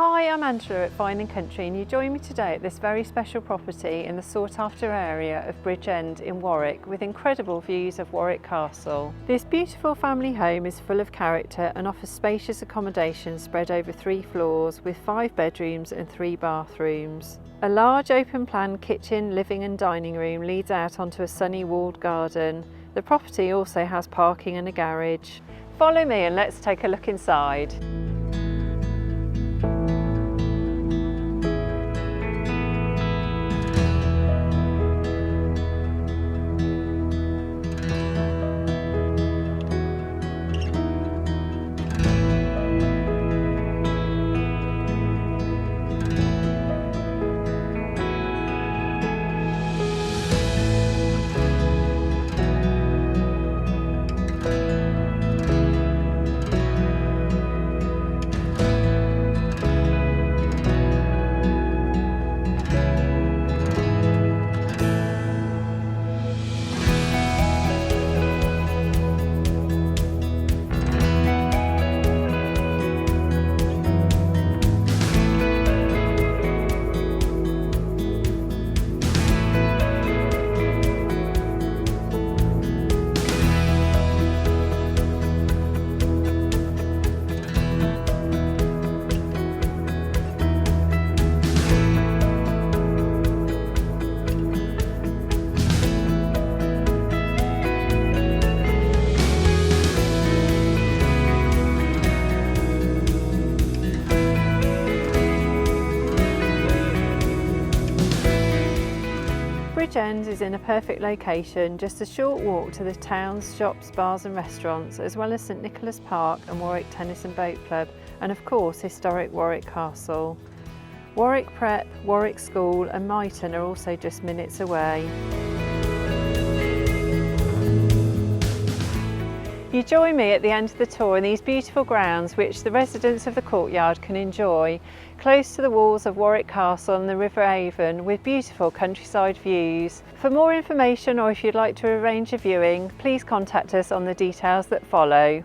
Hi, I'm Angela at Vine & Country and you join me today at this very special property in the sought after area of Bridgend in Warwick with incredible views of Warwick Castle. This beautiful family home is full of character and offers spacious accommodation spread over 3 floors with 5 bedrooms and 3 bathrooms. A large open plan kitchen, living and dining room leads out onto a sunny walled garden. The property also has parking and a garage. Follow me and let's take a look inside. Bridgend is in a perfect location, just a short walk to the town's shops, bars and restaurants, as well as St Nicholas Park and Warwick Tennis and Boat Club, and of course historic Warwick Castle. Warwick Prep, Warwick School and Myton are also just minutes away. You join me at the end of the tour in these beautiful grounds which the residents of the Courtyard can enjoy, close to the walls of Warwick Castle and the River Avon with beautiful countryside views. For more information or if you'd like to arrange a viewing, please contact us on the details that follow.